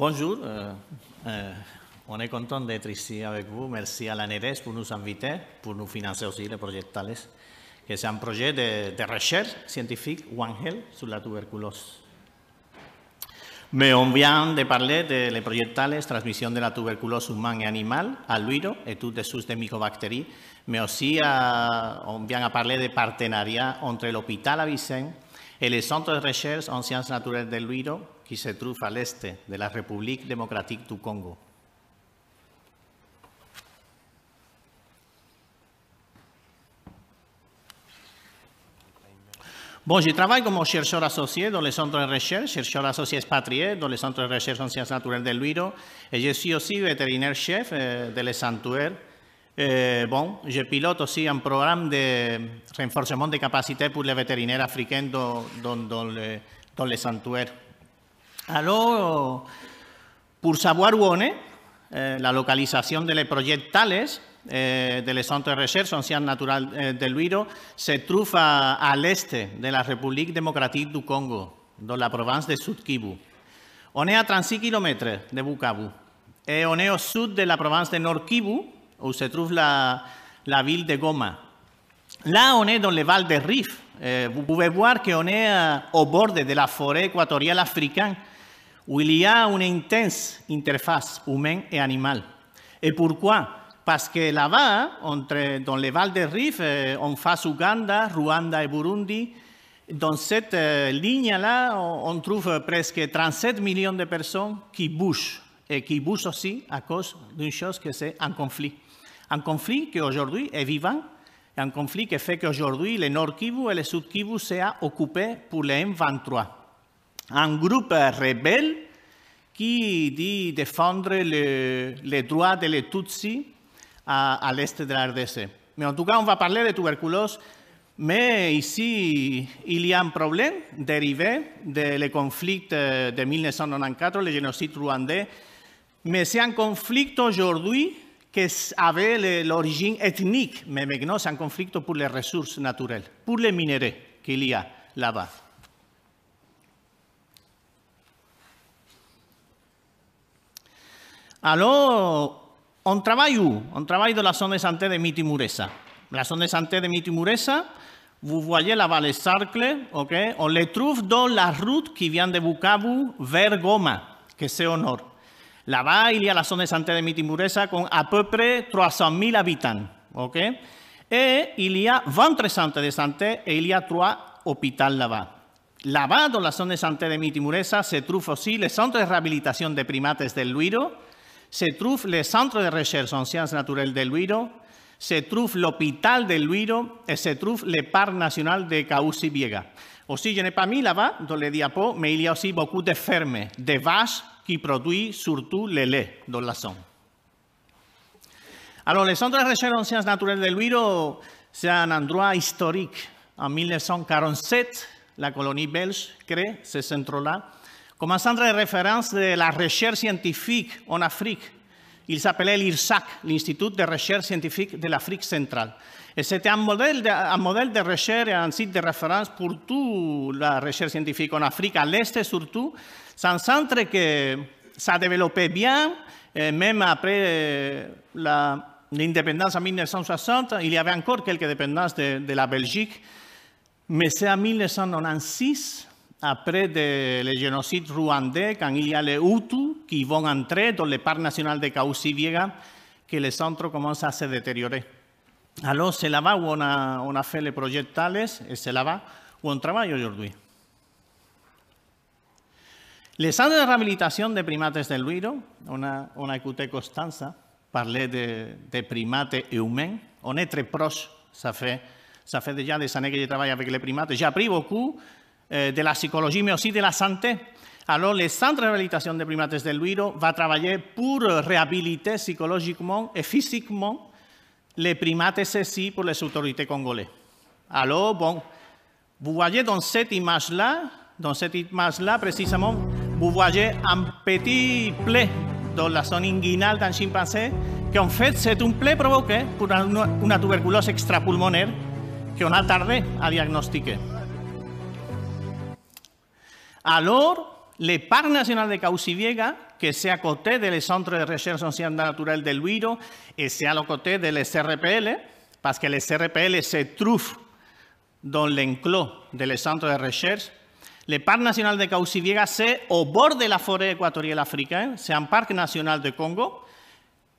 Bonjour, on est content d'être ici avec vous. Merci à l'ANEDES pour nous inviter, pour nous financer aussi le projet Thales, que c'est un projet de recherche scientifique One Health sur la tuberculose. Mais on vient de parler de le projet Thales, transmission de la tuberculose humaine et animale à l'huiro, étude des sources de mycobactéries, mais aussi on vient à parler de partenariat entre l'hôpital Avicenne et le centre de recherche en sciences naturelles de l'huiro, qui se trouve à l'est de la République démocratique du Congo. Bon, je travaille comme chercheur associé dans le centre de recherche, chercheur associé expatrié dans le centre de recherche en sciences naturelles de l'huiro, et je suis aussi vétérinaire-chef de l'esantuaire. Bon, je pilote aussi un programme de renforcement des capacités pour les vétérinaires africains dans l'esantuaire. Alors, pour savoir où on est, la localisation du projet Thales, de le centre de recherche en sciences naturelles de l'huiro, se trouve à l'est de la République démocratique du Congo, dans la province de Sud-Kivu. On est à 36 km de Bukavu et on est au sud de la province de Nord-Kivu, où se trouve la ville de Goma. Là, on est dans le Val de Rift. Vous pouvez voir qu'on est au bord de la forêt équatoriale africaine, où il y a une intense interface humaine et animale. Et pourquoi? Parce que là-bas, dans le Val de Rift, en face Ouganda, Rwanda et Burundi, dans cette ligne-là, on trouve presque 37 millions de personnes qui bougent, et qui bougent aussi à cause d'une chose que c'est un conflit. Un conflit qui aujourd'hui est vivant, et un conflit qui fait qu'aujourd'hui, le Nord Kivu et le Sud Kivu sont occupés pour les M23. Un groupe rebelle qui dit défendre les droits des Tutsis à l'est de la RDC. Mais en tout cas, on va parler de tuberculose. Mais ici, il y a un problème dérivé des conflits de 1994, le génocide rwandais. Mais c'est un conflit aujourd'hui qui avait l'origine ethnique. Mais maintenant, c'est un conflit pour les ressources naturelles, pour les minéraux qu'il y a là-bas. Alors, on travaille où? On travaille dans la zone de santé de Miti-Muresa. La zone de santé de Miti-Muresa, vous voyez là-bas les cercles, okay? On les trouve dans la route qui vient de Bukavu vers Goma, que c'est au nord. Là-bas, il y a la zone de santé de Miti-Muresa avec à peu près 300 000 habitants. Okay? Et il y a 23 centres de santé et il y a 3 hôpitaux là-bas. Là-bas, dans la zone de santé de Miti-Muresa, se trouve aussi le centre de réhabilitation des primates de l'huiro, se trouve le centre de recherche en sciences naturelles de l'huiro, se trouve l'hôpital de l'huiro et se trouve le parc national de Kahuzi-Biega. Aussi, je n'ai pas mis là-bas dans les diapos, mais il y a aussi beaucoup de fermes, de vaches qui produisent surtout le lait dans la zone. Alors, le centre de recherche en sciences naturelles de l'huiro, c'est un endroit historique. En 1947, la colonie belge crée ce centre-là comme un centre de référence de la recherche scientifique en Afrique. Il s'appelait l'IRSAC, l'Institut de recherche scientifique de l'Afrique centrale. Et c'était un modèle de recherche et un site de référence pour toute la recherche scientifique en Afrique, à l'Est surtout. C'est un centre qui s'est développé bien, même après l'indépendance en 1960. Il y avait encore quelques dépendances de la Belgique. Mais c'est en 1996, après le génocide rwandais, quand il y a les Hutus qui vont entrer dans le parc national de Kahuzi-Biega, que le centre commence à se détériorer. Alors, c'est là-bas où on a fait le projet Thales et c'est là-bas où on travaille aujourd'hui. Le centre de réhabilitation des primates de l'huiro, on a écouté Constanza parler de primates et humains. On est très proches, ça fait déjà des années que je travaille avec les primates. J'ai appris beaucoup de la psychologie, mais aussi de la santé. Alors, le centre de réhabilitation des primates de l'huiro va travailler pour réhabiliter psychologiquement et physiquement les primates ceci pour les autorités congolaises. Alors, bon, vous voyez dans cette image-là, précisément, vous voyez un petit plaie dans la zone inguinale d'un chimpanzé, qui en fait, c'est un plaie provoqué par une tuberculose extrapulmonaire qu'on a tardé à diagnostiquer. Alors, le Parc national de Cauciviega, que c'est à côté du Centre de recherche en sciences naturelles de Luiro, et c'est à côté de les CRPL, parce que les CRPL se trouvent dans l'enclos du centre de recherche. Le Parc national de Cauciviega, c'est au bord de la forêt équatoriale africaine, c'est un parc national de Congo,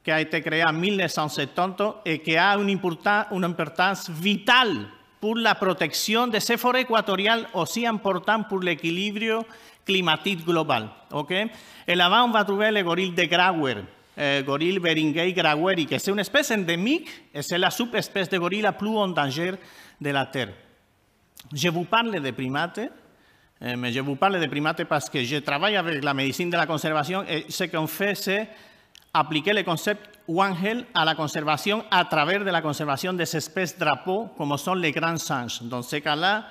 qui a été créé en 1970 et qui a une importance vitale pour la protection de ces forêts équatoriales aussi importantes pour l'équilibre climatique global. Okay? Et là-bas, on va trouver le gorille de Grauer, gorille Beringei graueri, qui est une espèce endémique et c'est la subespèce de gorille la plus en danger de la Terre. Je vous parle de primates, mais je vous parle de primates parce que je travaille avec la médecine de la conservation et ce qu'on fait, c'est appliquer le concept One Health à la conservation à travers de la conservation des espèces drapeaux, comme sont les grands singes. Dans ce cas-là,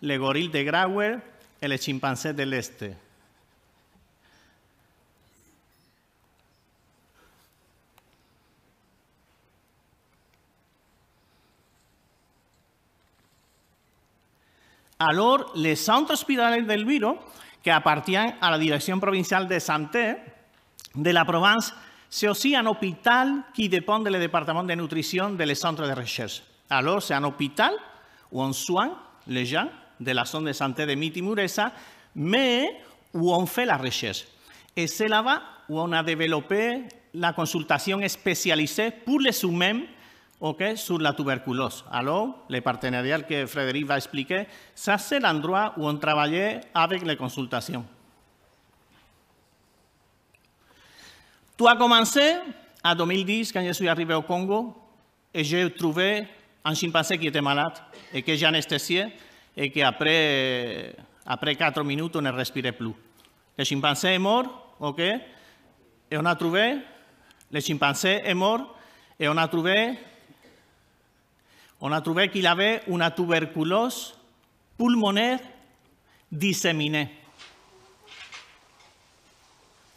les gorilles de Grauer et les chimpanzés de l'Est. Alors, le centre hospitalier de Luiro, qui appartient à la direction provinciale de santé de la province, c'est aussi un hôpital qui dépend du département de nutrition du centre de recherche. Alors, c'est un hôpital où on soigne les gens de la zone de santé de Miti-Muresa, mais où on fait la recherche. Et c'est là-bas où on a développé la consultation spécialisée pour les humains sur la tuberculose. Alors, le partenariat que Frédéric va expliquer, ça c'est l'endroit où on travaillait avec les consultations. Tout a commencé en 2010, quand je suis arrivé au Congo, et j'ai trouvé un chimpanzé qui était malade et que j'ai anesthésié et qu'après 4 minutes, on ne respirait plus. Le chimpanzé est mort, et on a trouvé, le chimpanzé est mort, et on a trouvé qu'il avait une tuberculose pulmonaire disséminée.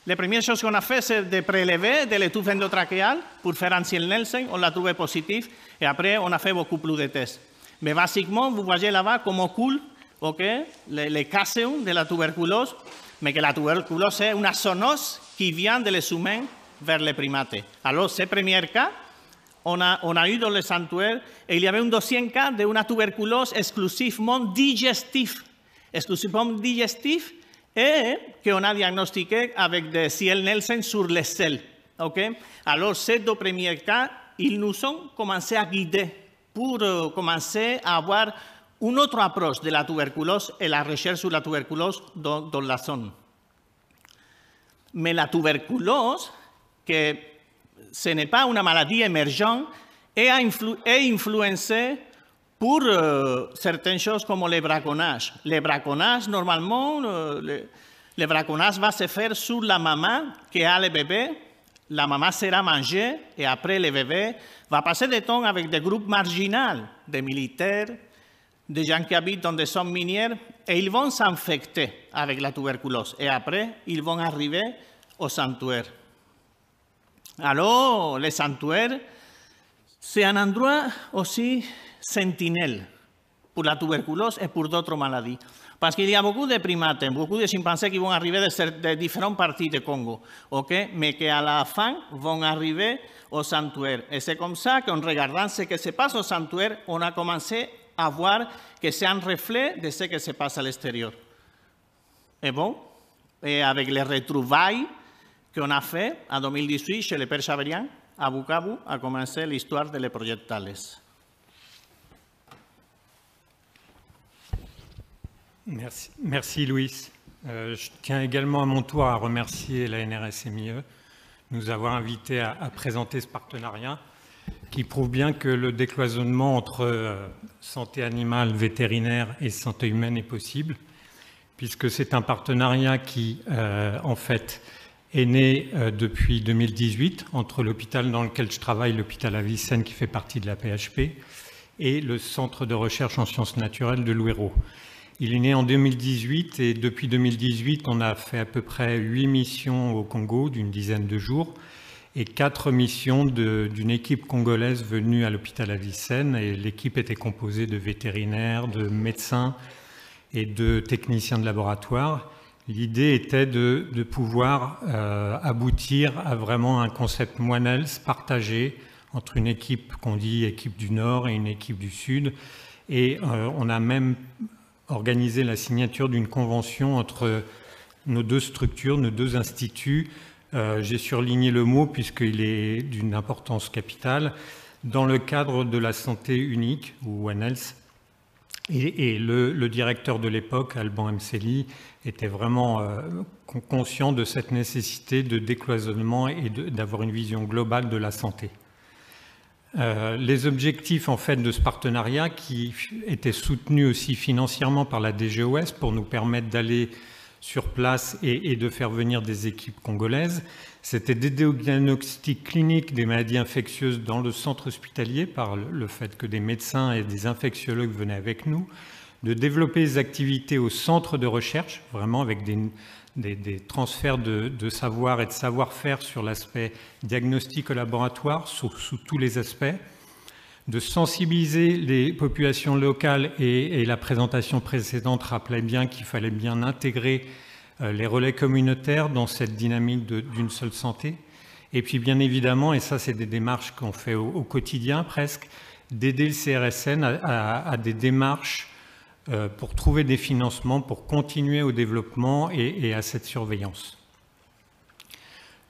La première chose qu'on a fait, c'est de prélever de l'étouffe endotrachéale pour faire un ciel Nelson. On l'a trouvé positif et après, on a fait beaucoup plus de tests. Mais basiquement, vous voyez là-bas comment coule les caséums de la tuberculose, mais que la tuberculose est une zoonose qui vient des humains vers les primates. Alors, ce premier cas, on a eu dans le sanctuaire et il y avait un deuxième cas d'une tuberculose exclusivement digestive. Et qu'on a diagnostiqué avec des ciels Nelson sur les selles. Alors, ces deux premiers cas, ils nous ont commencé à guider pour commencer à avoir une autre approche de la tuberculose et la recherche sur la tuberculose dans la zone. Mais la tuberculose, que ce n'est pas une maladie émergente, est influencée pour certaines choses comme le braconnage. Le braconnage, normalement, le braconnage va se faire sur la maman qui a le bébé. La maman sera mangée et après le bébé va passer du temps avec des groupes marginaux, des militaires, des gens qui habitent dans des zones minières et ils vont s'infecter avec la tuberculose. Et après, ils vont arriver au sanctuaire. Alors, le sanctuaire, c'est un endroit aussi sentinelle pour la tuberculose et pour d'autres maladies. Parce qu'il y a beaucoup de primates, beaucoup de chimpanzés qui vont arriver de différentes parties du Congo, mais qui à la fin vont arriver au sanctuaire. Et c'est comme ça qu'en regardant ce qui se passe au sanctuaire, on a commencé à voir que c'est un reflet de ce qui se passe à l'extérieur. Et bon, et avec les retrouvailles qu'on a fait en 2018 chez le Père Chaverian, à Bukavu, a commencé l'histoire des projectales. Merci Louis. Je tiens également à mon tour à remercier la NRSMIE de nous avoir invités à présenter ce partenariat qui prouve bien que le décloisonnement entre santé animale, vétérinaire et santé humaine est possible, puisque c'est un partenariat qui, en fait, est né depuis 2018 entre l'hôpital dans lequel je travaille, l'hôpital Avicenne qui fait partie de la PHP, et le Centre de recherche en sciences naturelles de Luiro. Il est né en 2018 et depuis 2018, on a fait à peu près 8 missions au Congo d'une dizaine de jours et 4 missions d'une équipe congolaise venue à l'hôpital Avicenne. Et l'équipe était composée de vétérinaires, de médecins et de techniciens de laboratoire. L'idée était de pouvoir aboutir à vraiment un concept One Health partagé entre une équipe qu'on dit équipe du Nord et une équipe du Sud. Et on a même organisé la signature d'une convention entre nos deux structures, nos deux instituts. J'ai surligné le mot puisqu'il est d'une importance capitale dans le cadre de la santé unique ou One Health. Et le directeur de l'époque, Alban Mseli, était vraiment conscient de cette nécessité de décloisonnement et d'avoir une vision globale de la santé. Les objectifs en fait de ce partenariat, qui étaient soutenus aussi financièrement par la DGOS pour nous permettre d'aller sur place et de faire venir des équipes congolaises, c'était d'aider au diagnostic clinique des maladies infectieuses dans le centre hospitalier par le fait que des médecins et des infectiologues venaient avec nous, de développer des activités au centre de recherche, vraiment avec des transferts de savoir et de savoir-faire sur l'aspect diagnostic au laboratoire, sous tous les aspects, de sensibiliser les populations locales et la présentation précédente rappelait bien qu'il fallait bien intégrer les relais communautaires dans cette dynamique d'une seule santé. Et puis bien évidemment, et ça c'est des démarches qu'on fait au quotidien presque, d'aider le CRSN à des démarches pour trouver des financements, pour continuer au développement et à cette surveillance.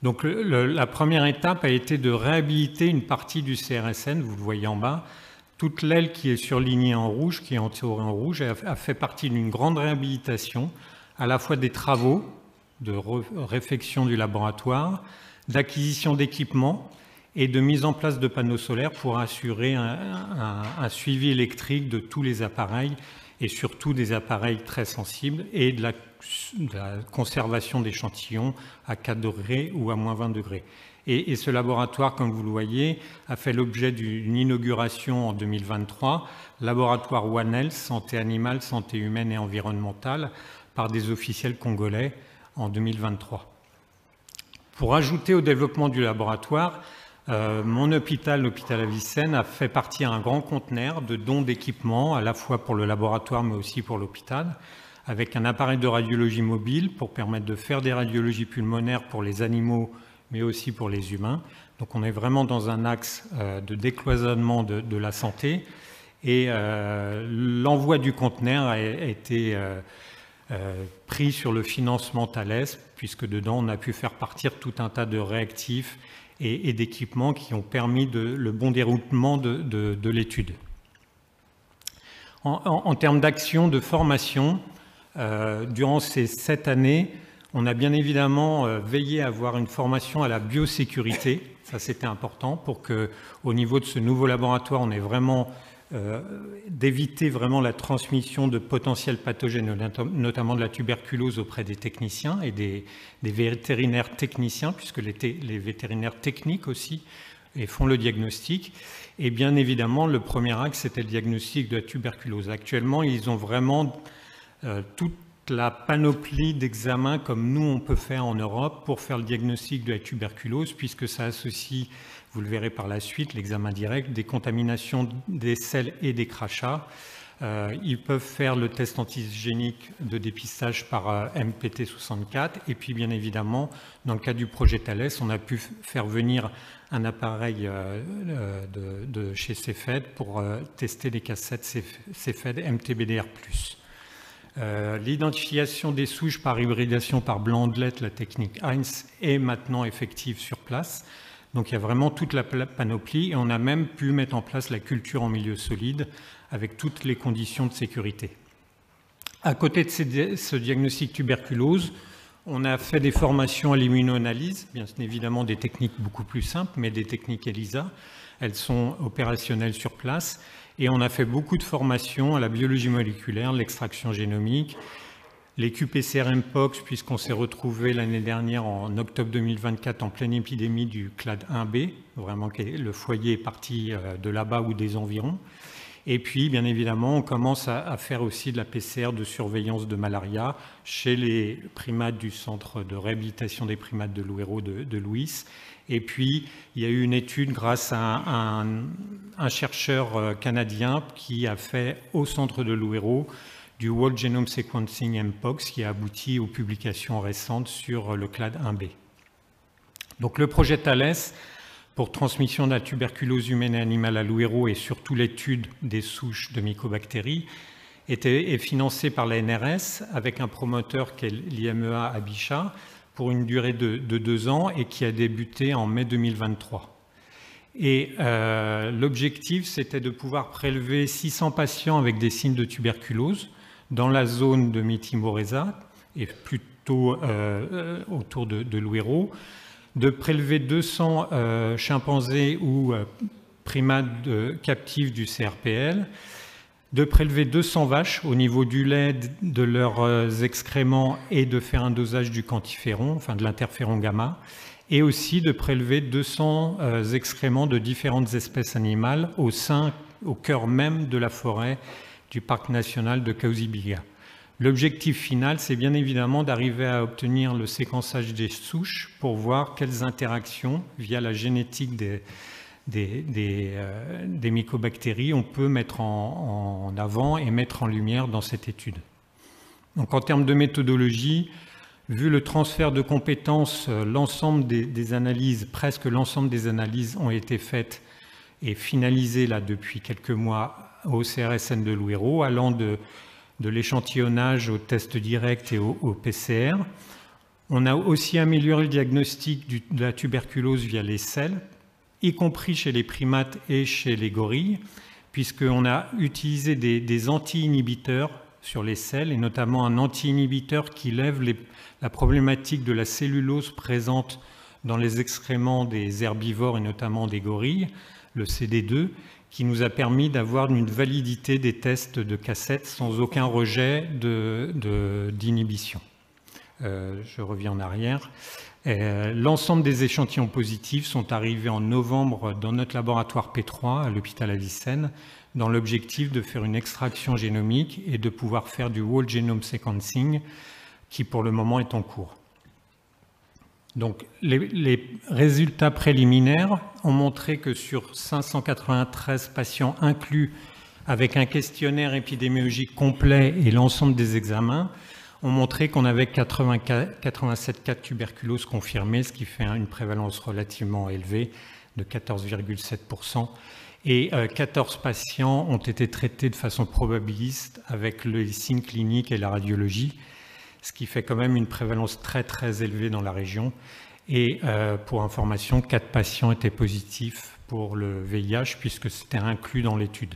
Donc la première étape a été de réhabiliter une partie du CRSN, vous le voyez en bas. Toute l'aile qui est surlignée en rouge, qui est entourée en rouge, a fait partie d'une grande réhabilitation, à la fois des travaux de réfection du laboratoire, d'acquisition d'équipements et de mise en place de panneaux solaires pour assurer un suivi électrique de tous les appareils et surtout des appareils très sensibles et de la conservation d'échantillons à 4 degrés ou à moins 20 degrés. Et ce laboratoire, comme vous le voyez, a fait l'objet d'une inauguration en 2023, laboratoire One Health, santé animale, santé humaine et environnementale, par des officiels congolais en 2023. Pour ajouter au développement du laboratoire, mon hôpital, l'hôpital Avicenne, a fait partir un grand conteneur de dons d'équipements, à la fois pour le laboratoire mais aussi pour l'hôpital, avec un appareil de radiologie mobile pour permettre de faire des radiologies pulmonaires pour les animaux mais aussi pour les humains. Donc on est vraiment dans un axe de décloisonnement de la santé et l'envoi du conteneur a été pris sur le financement Thales, puisque dedans on a pu faire partir tout un tas de réactifs et d'équipements qui ont permis le bon déroulement de l'étude. En termes d'action, de formation, durant ces 7 années, on a bien évidemment veillé à avoir une formation à la biosécurité. Ça, c'était important pour qu'au niveau de ce nouveau laboratoire, on ait vraiment d'éviter vraiment la transmission de potentiels pathogènes, notamment de la tuberculose auprès des techniciens et des vétérinaires techniciens, puisque les vétérinaires techniques aussi font le diagnostic. Et bien évidemment, le premier axe, c'était le diagnostic de la tuberculose. Actuellement, ils ont vraiment toute la panoplie d'examens comme nous, on peut faire en Europe pour faire le diagnostic de la tuberculose, puisque ça associe, vous le verrez par la suite, l'examen direct, des contaminations des selles et des crachats. Ils peuvent faire le test antigénique de dépistage par MPT64. Et puis, bien évidemment, dans le cadre du projet Thales, on a pu faire venir un appareil de chez Cepheid pour tester les cassettes Cepheid MTBDR+. L'identification des souches par hybridation par blanc-ondelette, la technique Heinz, est maintenant effective sur place. Donc il y a vraiment toute la panoplie et on a même pu mettre en place la culture en milieu solide avec toutes les conditions de sécurité. À côté de ce diagnostic tuberculose, on a fait des formations à l'immunoanalyse, bien évidemment des techniques beaucoup plus simples, mais des techniques ELISA. Elles sont opérationnelles sur place. Et on a fait beaucoup de formations à la biologie moléculaire, l'extraction génomique, les QPCR-Mpox, puisqu'on s'est retrouvé l'année dernière, en octobre 2024, en pleine épidémie du clade 1B, vraiment le foyer est parti de là-bas ou des environs. Et puis, bien évidemment, on commence à faire aussi de la PCR de surveillance de malaria chez les primates du centre de réhabilitation des primates de Louéro de Louis. Et puis, il y a eu une étude grâce à un chercheur canadien qui a fait au centre de Louéro du Whole Genome Sequencing MPOX qui a abouti aux publications récentes sur le clade 1b. Donc le projet Thales pour transmission de la tuberculose humaine et animale à loup-héros et surtout l'étude des souches de mycobactéries est financé par la NRS avec un promoteur qui est l'IMEA à Bichat pour une durée de 2 ans et qui a débuté en mai 2023. Et l'objectif, c'était de pouvoir prélever 600 patients avec des signes de tuberculose dans la zone de Miti-Moreza et plutôt autour de loup-héros, de prélever 200 chimpanzés ou primates captifs du CRPL, de prélever 200 vaches au niveau du lait, de leurs excréments et de faire un dosage du quantiféron, enfin de l'interféron gamma, et aussi de prélever 200 excréments de différentes espèces animales au cœur même de la forêt du parc national de Kahuzi-Biga. L'objectif final, c'est bien évidemment d'arriver à obtenir le séquençage des souches pour voir quelles interactions, via la génétique des mycobactéries, on peut mettre en avant et mettre en lumière dans cette étude. Donc en termes de méthodologie, vu le transfert de compétences, l'ensemble des analyses, presque l'ensemble des analyses ont été faites et finalisées là depuis quelques mois au CRSN de loup-héros, allant de l'échantillonnage au test direct et au PCR. On a aussi amélioré le diagnostic de la tuberculose via les selles, y compris chez les primates et chez les gorilles, puisqu'on a utilisé des anti-inhibiteurs sur les selles, et notamment un anti-inhibiteur qui lève la problématique de la cellulose présente dans les excréments des herbivores et notamment des gorilles, le CD2, qui nous a permis d'avoir une validité des tests de cassette sans aucun rejet d'inhibition. Je reviens en arrière. L'ensemble des échantillons positifs sont arrivés en novembre dans notre laboratoire P3 à l'hôpital Avicenne, dans l'objectif de faire une extraction génomique et de pouvoir faire du Whole Genome Sequencing, qui pour le moment est en cours. Donc, les résultats préliminaires ont montré que sur 593 patients inclus avec un questionnaire épidémiologique complet et l'ensemble des examens, ont montré qu'on avait 87 cas de tuberculose confirmés, ce qui fait une prévalence relativement élevée de 14,7%. Et 14 patients ont été traités de façon probabiliste avec les signes cliniques et la radiologie, ce qui fait quand même une prévalence très très élevée dans la région. Et pour information, 4 patients étaient positifs pour le VIH puisque c'était inclus dans l'étude.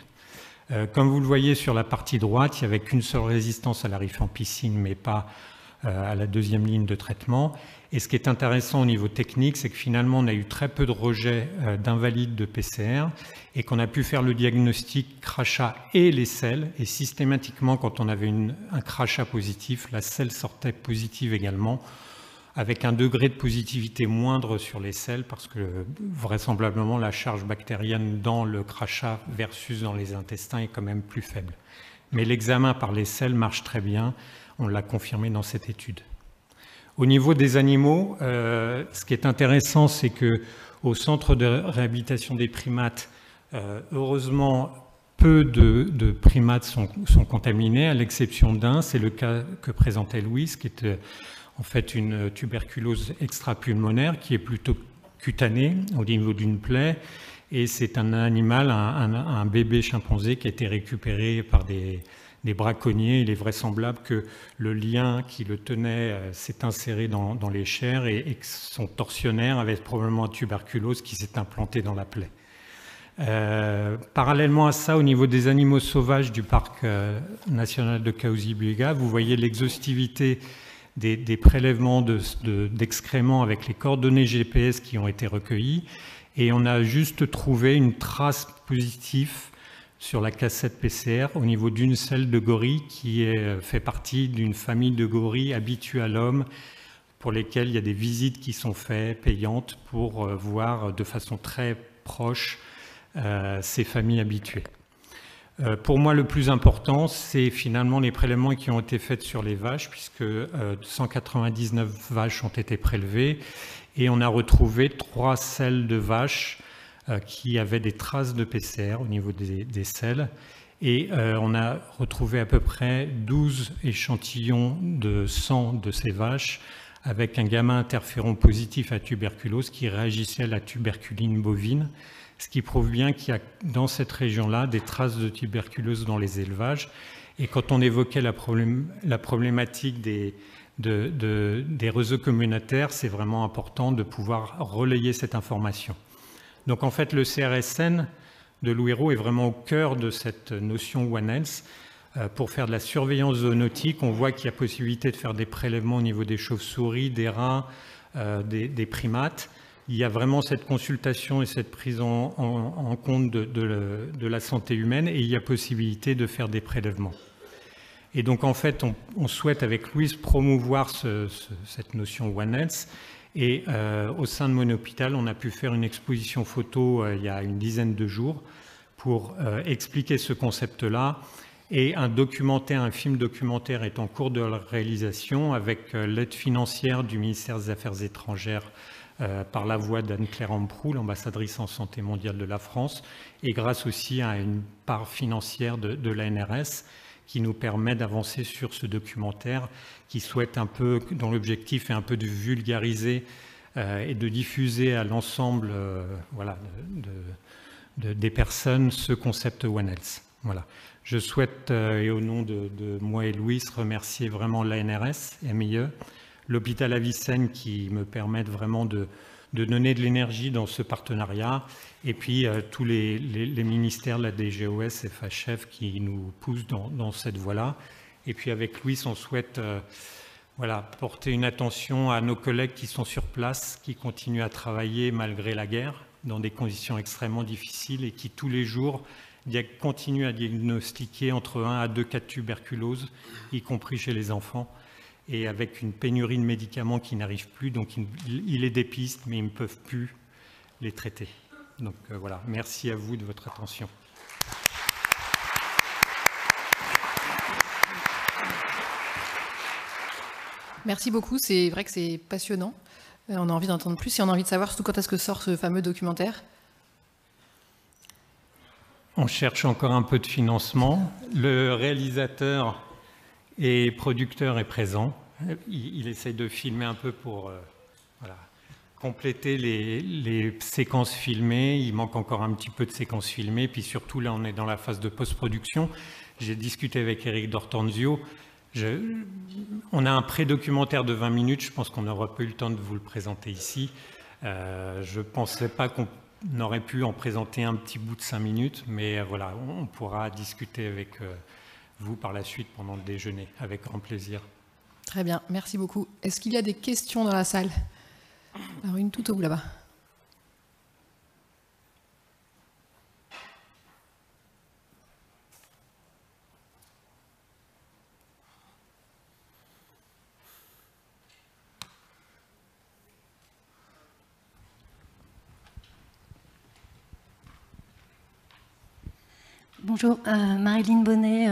Comme vous le voyez sur la partie droite, il n'y avait qu'une seule résistance à la rifampicine, mais pas à la deuxième ligne de traitement. Et ce qui est intéressant au niveau technique, c'est que finalement, on a eu très peu de rejets d'invalides de PCR et qu'on a pu faire le diagnostic crachat et les selles. Et systématiquement, quand on avait un crachat positif, la selle sortait positive également, avec un degré de positivité moindre sur les selles, parce que vraisemblablement, la charge bactérienne dans le crachat versus dans les intestins est quand même plus faible. Mais l'examen par les selles marche très bien, on l'a confirmé dans cette étude. Au niveau des animaux, ce qui est intéressant, c'est qu'au centre de réhabilitation des primates, heureusement, peu de primates sont contaminés, à l'exception d'un, c'est le cas que présentait Louise, qui est en fait une tuberculose extrapulmonaire qui est plutôt cutanée au niveau d'une plaie. Et c'est un animal, un bébé chimpanzé qui a été récupéré par des braconniers. Il est vraisemblable que le lien qui le tenait s'est inséré dans les chairs et que son torsionnaire avait probablement une tuberculose qui s'est implantée dans la plaie. Parallèlement à ça, au niveau des animaux sauvages du parc national de Kahuzi-Biga, vous voyez l'exhaustivité des prélèvements d'excréments avec les coordonnées GPS qui ont été recueillies. Et on a juste trouvé une trace positive sur la cassette PCR au niveau d'une selle de gorille qui fait partie d'une famille de gorilles habitués à l'homme, pour lesquels il y a des visites qui sont faites payantes pour voir de façon très proche ces familles habituées. Pour moi, le plus important, c'est finalement les prélèvements qui ont été faits sur les vaches, puisque 199 vaches ont été prélevées et on a retrouvé 3 selles de vaches qui avaient des traces de PCR au niveau des selles. Et on a retrouvé à peu près 12 échantillons de sang de ces vaches avec un gamma interféron positif à tuberculose qui réagissait à la tuberculine bovine, ce qui prouve bien qu'il y a dans cette région-là des traces de tuberculose dans les élevages. Et quand on évoquait la problématique des réseaux communautaires, c'est vraiment important de pouvoir relayer cette information. Donc en fait, le CRSN de Louero est vraiment au cœur de cette notion One Health. Pour faire de la surveillance zoonotique, on voit qu'il y a possibilité de faire des prélèvements au niveau des chauves-souris, des rats, des primates. Il y a vraiment cette consultation et cette prise en compte de la santé humaine, et il y a possibilité de faire des prélèvements. Et donc en fait, on souhaite avec Louise promouvoir cette notion One Health. Et au sein de mon hôpital, on a pu faire une exposition photo il y a une dizaine de jours pour expliquer ce concept-là. Et un film documentaire est en cours de réalisation avec l'aide financière du ministère des Affaires étrangères par la voix d'Anne-Claire Amprou, l'ambassadrice en santé mondiale de la France, et grâce aussi à une part financière de l'ANRS qui nous permet d'avancer sur ce documentaire qui souhaite un peu, dont l'objectif est un peu de vulgariser et de diffuser à l'ensemble des personnes ce concept One Health. Voilà. Je souhaite, et au nom de moi et Louis, remercier vraiment l'ANRS, MIE, l'hôpital Avicenne qui me permettent vraiment de donner de l'énergie dans ce partenariat, et puis tous les ministères, la DGOS, FHF, qui nous poussent dans cette voie-là. Et puis avec Louis, on souhaite porter une attention à nos collègues qui sont sur place, qui continuent à travailler malgré la guerre, dans des conditions extrêmement difficiles, et qui tous les jours continue à diagnostiquer entre 1 à 2 cas de tuberculose, y compris chez les enfants, et avec une pénurie de médicaments qui n'arrive plus, donc il est des pistes, mais ils ne peuvent plus les traiter. Donc voilà, merci à vous de votre attention. Merci beaucoup, c'est vrai que c'est passionnant. On a envie d'entendre plus et on a envie de savoir surtout quand est-ce que sort ce fameux documentaire. On cherche encore un peu de financement. Le réalisateur et producteur est présent. Il essaye de filmer un peu pour compléter les séquences filmées. Il manque encore un petit peu de séquences filmées. Puis surtout, là, on est dans la phase de post-production. J'ai discuté avec Eric D'Ortanzio. On a un pré-documentaire de 20 minutes. Je pense qu'on n'aura pas eu le temps de vous le présenter ici. Je ne pensais pas qu'on aurait pu en présenter un petit bout de 5 minutes, mais voilà, on pourra discuter avec vous par la suite pendant le déjeuner, avec grand plaisir. Très bien, merci beaucoup. Est-ce qu'il y a des questions dans la salle? Alors une tout au bout là-bas. Bonjour, Marilyn Bonnet,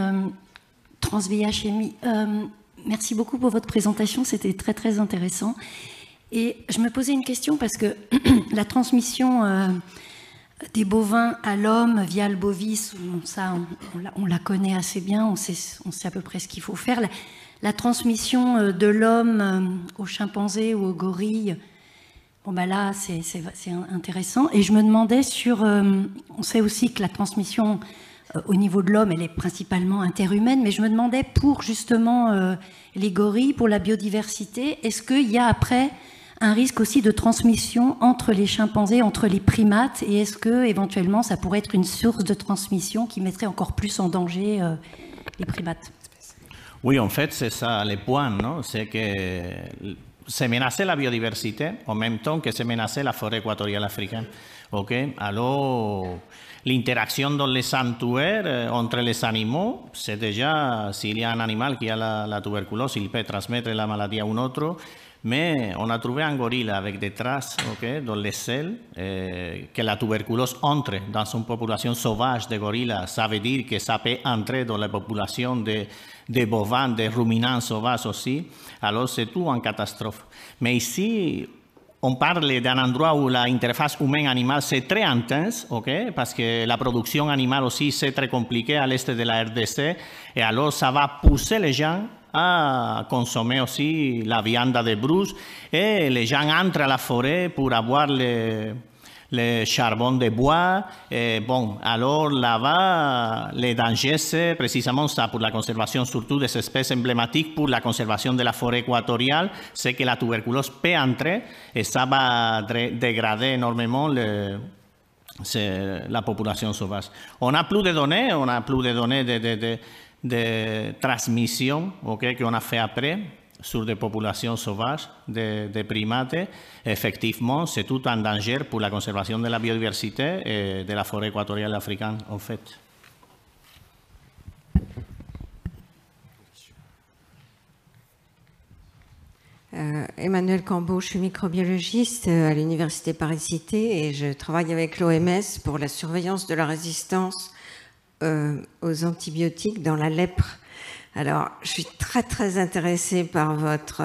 Transvia Chimie. Merci beaucoup pour votre présentation, c'était très très intéressant. Et je me posais une question parce que la transmission des bovins à l'homme via le bovis, ça on la connaît assez bien, on sait à peu près ce qu'il faut faire. La transmission de l'homme aux chimpanzés ou aux gorilles, bon ben là c'est intéressant. Et je me demandais on sait aussi que la transmission au niveau de l'homme, elle est principalement interhumaine, mais je me demandais pour justement les gorilles, pour la biodiversité, est-ce qu'il y a après un risque aussi de transmission entre les chimpanzés, entre les primates, et est-ce que éventuellement ça pourrait être une source de transmission qui mettrait encore plus en danger les primates? Oui, en fait, c'est ça le point, non? C'est que se menace la biodiversité en même temps que se menace la forêt équatoriale africaine. Okay? Alors, l'interaction dans les sanctuaires entre les animaux, c'est déjà, s'il y a un animal qui a la tuberculose, il peut transmettre la maladie à un autre. Mais on a trouvé un gorille avec des traces dans les selles que la tuberculose entre dans une population sauvage de gorilles. Ça veut dire que ça peut entrer dans la population de bovins, de ruminants sauvages aussi. Alors c'est tout une catastrophe. Mais ici, on parle d'un endroit où l'interface humain-animal c'est très intense, okay? Parce que la production animale aussi c'est très compliqué à l'est de la RDC, et alors ça va pousser les gens à consommer aussi la viande de brousse, et les gens entrent à la forêt pour avoir le charbon de bois. Et bon, alors là-bas, les dangers, c'est précisément ça pour la conservation, surtout des espèces emblématiques pour la conservation de la forêt équatoriale, c'est que la tuberculose peut entrer et ça va dégrader énormément la population sauvage. On n'a plus de données, de transmission, okay, qu'on a fait après sur des populations sauvages de primates. Effectivement, c'est tout un danger pour la conservation de la biodiversité et de la forêt équatoriale africaine, en fait. Emmanuel Cambeau, je suis microbiologiste à l'Université Paris-Cité et je travaille avec l'OMS pour la surveillance de la résistance aux antibiotiques dans la lèpre. Alors, je suis très intéressée par votre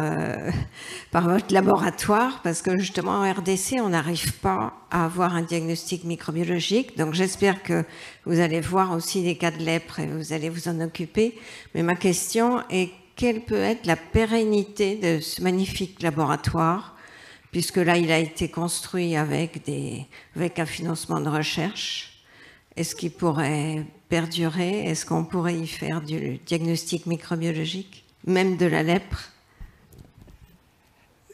laboratoire parce que justement en RDC, on n'arrive pas à avoir un diagnostic microbiologique. Donc, j'espère que vous allez voir aussi des cas de lèpre et vous allez vous en occuper. Mais ma question est, quelle peut être la pérennité de ce magnifique laboratoire, puisque là, il a été construit avec un financement de recherche. Est-ce qu'il pourrait perdurer? Est-ce qu'on pourrait y faire du diagnostic microbiologique, même de la lèpre?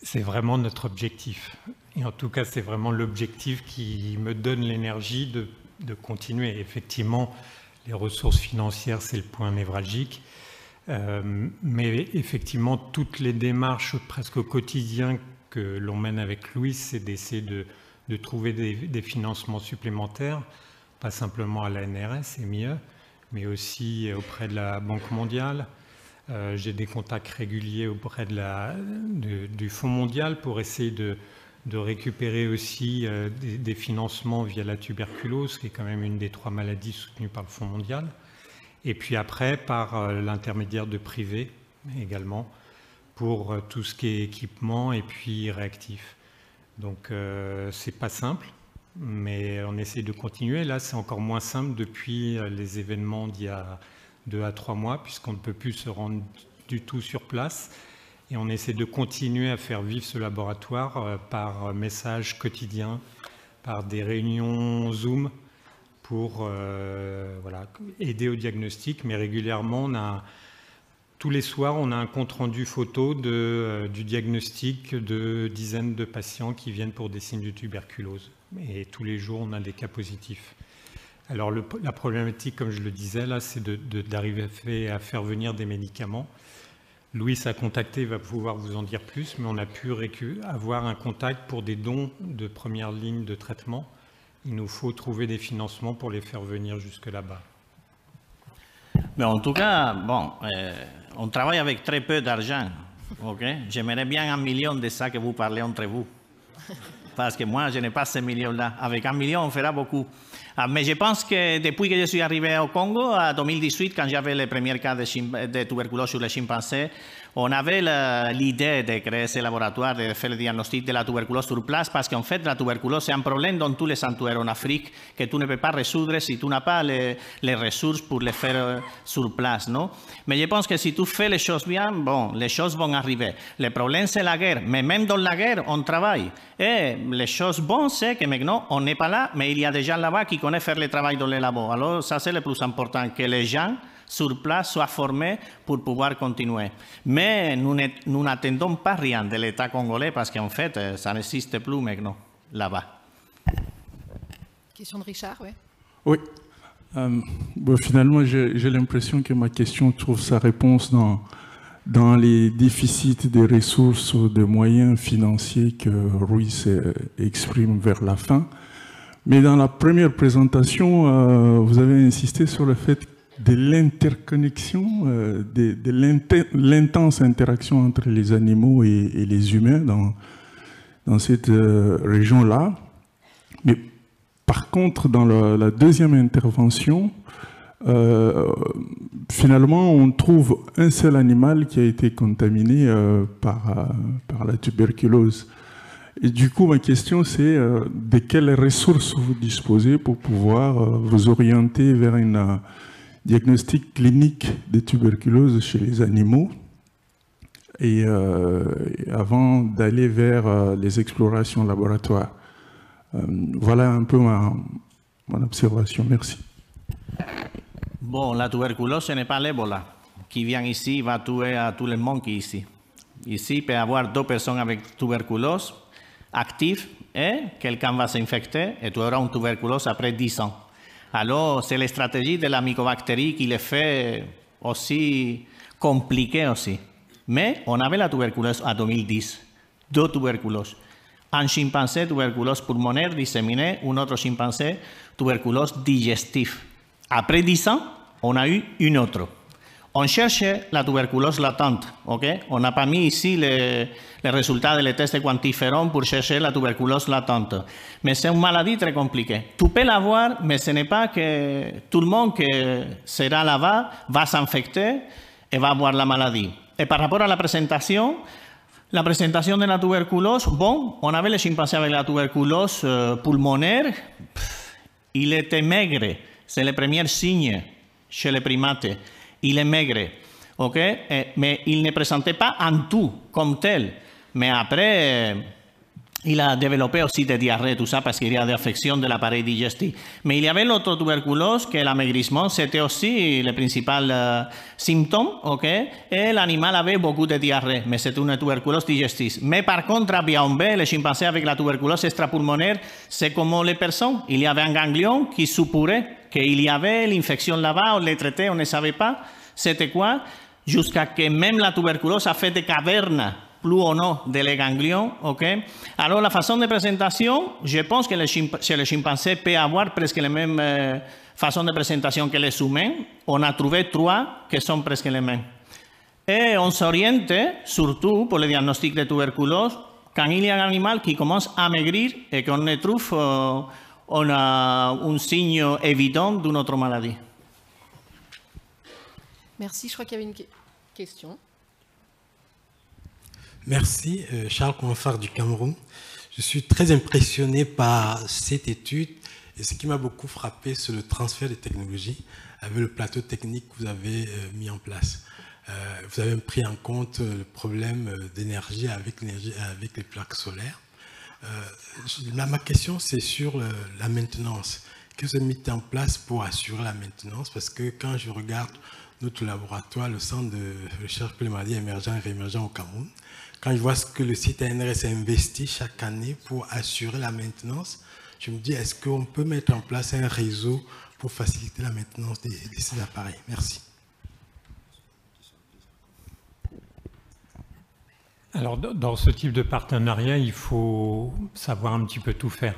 C'est vraiment notre objectif. Et en tout cas, c'est vraiment l'objectif qui me donne l'énergie de continuer. Effectivement, les ressources financières, c'est le point névralgique. Mais effectivement, toutes les démarches presque au quotidien que l'on mène avec Louis, c'est d'essayer de trouver des financements supplémentaires, pas simplement à la NRS, mieux, mais aussi auprès de la Banque mondiale. J'ai des contacts réguliers auprès du Fonds mondial pour essayer de récupérer aussi des financements via la tuberculose, qui est quand même une des 3 maladies soutenues par le Fonds mondial. Et puis après, par l'intermédiaire de privés également, pour tout ce qui est équipement et puis réactif. Donc, c'est pas simple, mais on essaie de continuer. Là, c'est encore moins simple depuis les événements d'il y a 2 à 3 mois, puisqu'on ne peut plus se rendre du tout sur place. Et on essaie de continuer à faire vivre ce laboratoire par message quotidien, par des réunions Zoom, pour aider au diagnostic, mais régulièrement, tous les soirs, on a un compte-rendu photo du diagnostic de dizaines de patients qui viennent pour des signes de tuberculose. Et tous les jours, on a des cas positifs. Alors, la problématique, comme je le disais, là, c'est d'arriver à faire venir des médicaments. Louis a contacté, va pouvoir vous en dire plus, mais on a pu avoir un contact pour des dons de première ligne de traitement. Il nous faut trouver des financements pour les faire venir jusque là-bas. Mais en tout cas, bon, on travaille avec très peu d'argent. Okay? J'aimerais bien 1 million de ça que vous parlez entre vous. Parce que moi, je n'ai pas ces millions-là. Avec 1 million, on fera beaucoup. Mais je pense que depuis que je suis arrivé au Congo, en 2018, quand j'avais les premiers cas de tuberculose sur les chimpanzés, on avait l'idée de créer ce laboratoire, de faire le diagnostic de la tuberculose sur place, parce qu'en fait, la tuberculose, c'est un problème dans tous les sanctuaires en Afrique que tu ne peux pas résoudre si tu n'as pas les ressources pour le faire sur place, non? Mais je pense que si tu fais les choses bien, bon, les choses vont arriver. Le problème, c'est la guerre. Mais même dans la guerre, on travaille. Et les choses bonnes, c'est que maintenant, on n'est pas là, mais il y a des gens là-bas qui connaissent faire le travail dans les labos. Alors, ça, c'est le plus important, que les gens sur place soient formés pour pouvoir continuer. Mais nous n'attendons pas rien de l'État congolais parce qu'en fait, ça n'existe plus maintenant là-bas. Question de Richard, oui. Oui. Finalement, j'ai l'impression que ma question trouve sa réponse dans les déficits des ressources, des moyens financiers que Ruiz exprime vers la fin. Mais dans la première présentation, vous avez insisté sur le fait de l'interconnexion, de l'intense interaction entre les animaux et les humains dans cette région-là. Mais par contre, dans la deuxième intervention, finalement, on trouve un seul animal qui a été contaminé par la tuberculose. Et du coup, ma question, c'est de quelles ressources vous disposez pour pouvoir vous orienter vers un diagnostic clinique de tuberculose chez les animaux et avant d'aller vers les explorations laboratoires. Voilà un peu mon observation. Merci. Bon, la tuberculose, ce n'est pas l'Ebola qui vient ici, va tuer à tout le monde qui est ici. Ici, il peut y avoir 2 personnes avec tuberculose active et quelqu'un va s'infecter et tu auras une tuberculose après 10 ans. Alors, c'est la stratégie de la mycobactérie qui le fait aussi compliqué aussi. Mais on avait la tuberculose en 2010, 2 tuberculoses. Un chimpancé, tuberculose pulmonaire disséminée, un autre chimpancé, tuberculose digestive. Après 10 ans, on a eu une autre. On cherchait la tuberculose latente, ok? On n'a pas mis ici les résultats des tests de quantiferon pour chercher la tuberculose latente. Mais c'est une maladie très compliquée. Tu peux l'avoir, mais ce n'est pas que tout le monde qui sera là-bas va s'infecter et va avoir la maladie. Et par rapport à la présentation de la tuberculose, bon, on avait le chimpancé avec la tuberculose pulmonaire, il était maigre, c'est le premier signe chez les primates. Il est maigre, ok? Mais il ne présentait pas en tout comme tel. Mais après, il a développé aussi des diarrhées, tout ça, parce qu'il y a des affections de l'appareil digestif. Mais il y avait l'autre tuberculose, que l'amaigrissement, c'était aussi le principal symptôme, ok? Et l'animal avait beaucoup de diarrhée, mais c'était une tuberculose digestive. Mais par contre, à Biaombe, les chimpancés avec la tuberculose extrapulmonaire, c'est comme les personnes. Il y avait un ganglion qui suppurait qu'il y avait l'infection là-bas, on les traitait, on ne savait pas c'était quoi, jusqu'à que même la tuberculose a fait des cavernes, plus ou non, de les ganglions, ok? Alors, la façon de présentation, je pense que chez les chimpancés peut avoir presque la même façon de présentation que les humains. On a trouvé 3 qui sont presque les mêmes. Et on s'oriente, surtout pour le diagnostic de tuberculose, quand il y a un animal qui commence à maigrir et qu'on ne trouve on a un signe évident d'une autre maladie. Merci, je crois qu'il y avait une question. Merci, Charles Confar du Cameroun. Je suis très impressionné par cette étude et ce qui m'a beaucoup frappé, c'est le transfert de technologies avec le plateau technique que vous avez mis en place. Vous avez pris en compte le problème d'énergie avec les plaques solaires. Ma question, c'est sur la maintenance. Qu'est-ce que vous avez mis en place pour assurer la maintenance? Parce que quand je regarde notre laboratoire, le centre de recherche pour les maladies émergentes et réémergentes au Cameroun, quand je vois ce que le site ANRS investit chaque année pour assurer la maintenance, je me dis, est-ce qu'on peut mettre en place un réseau pour faciliter la maintenance de ces appareils? Merci. Alors, dans ce type de partenariat, il faut savoir un petit peu tout faire,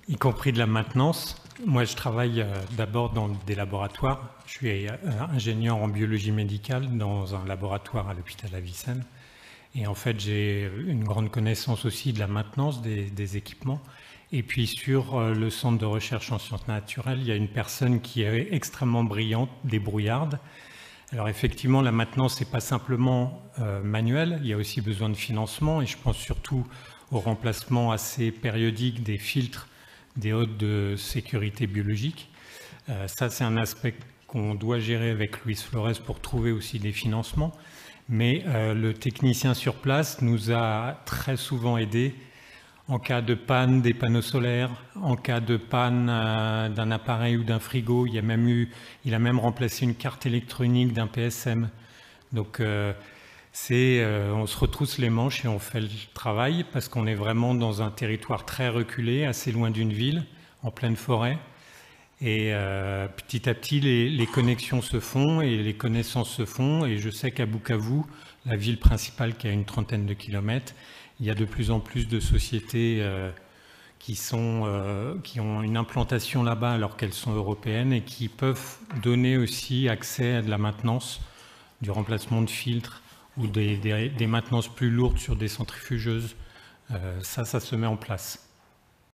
y compris de la maintenance. Moi, je travaille d'abord dans des laboratoires. Je suis ingénieur en biologie médicale dans un laboratoire à l'hôpital Avicenne. Et en fait, j'ai une grande connaissance aussi de la maintenance des équipements. Et puis, sur le centre de recherche en sciences naturelles, il y a une personne qui est extrêmement brillante, débrouillarde. Alors effectivement, la maintenance, ce n'est pas simplement manuel, il y a aussi besoin de financement et je pense surtout au remplacement assez périodique des filtres des hôtes de sécurité biologique. Ça, c'est un aspect qu'on doit gérer avec Luis Flores pour trouver aussi des financements. Mais le technicien sur place nous a très souvent aidés en cas de panne des panneaux solaires, en cas de panne d'un appareil ou d'un frigo. Il a même remplacé une carte électronique d'un PSM. Donc on se retrousse les manches et on fait le travail parce qu'on est vraiment dans un territoire très reculé, assez loin d'une ville, en pleine forêt. Et petit à petit, les connexions se font et les connaissances se font. Et je sais qu'à Bukavu, la ville principale qui a une 30aine de kilomètres, il y a de plus en plus de sociétés qui ont une implantation là-bas alors qu'elles sont européennes et qui peuvent donner aussi accès à de la maintenance, du remplacement de filtres ou des maintenances plus lourdes sur des centrifugeuses. Ça se met en place.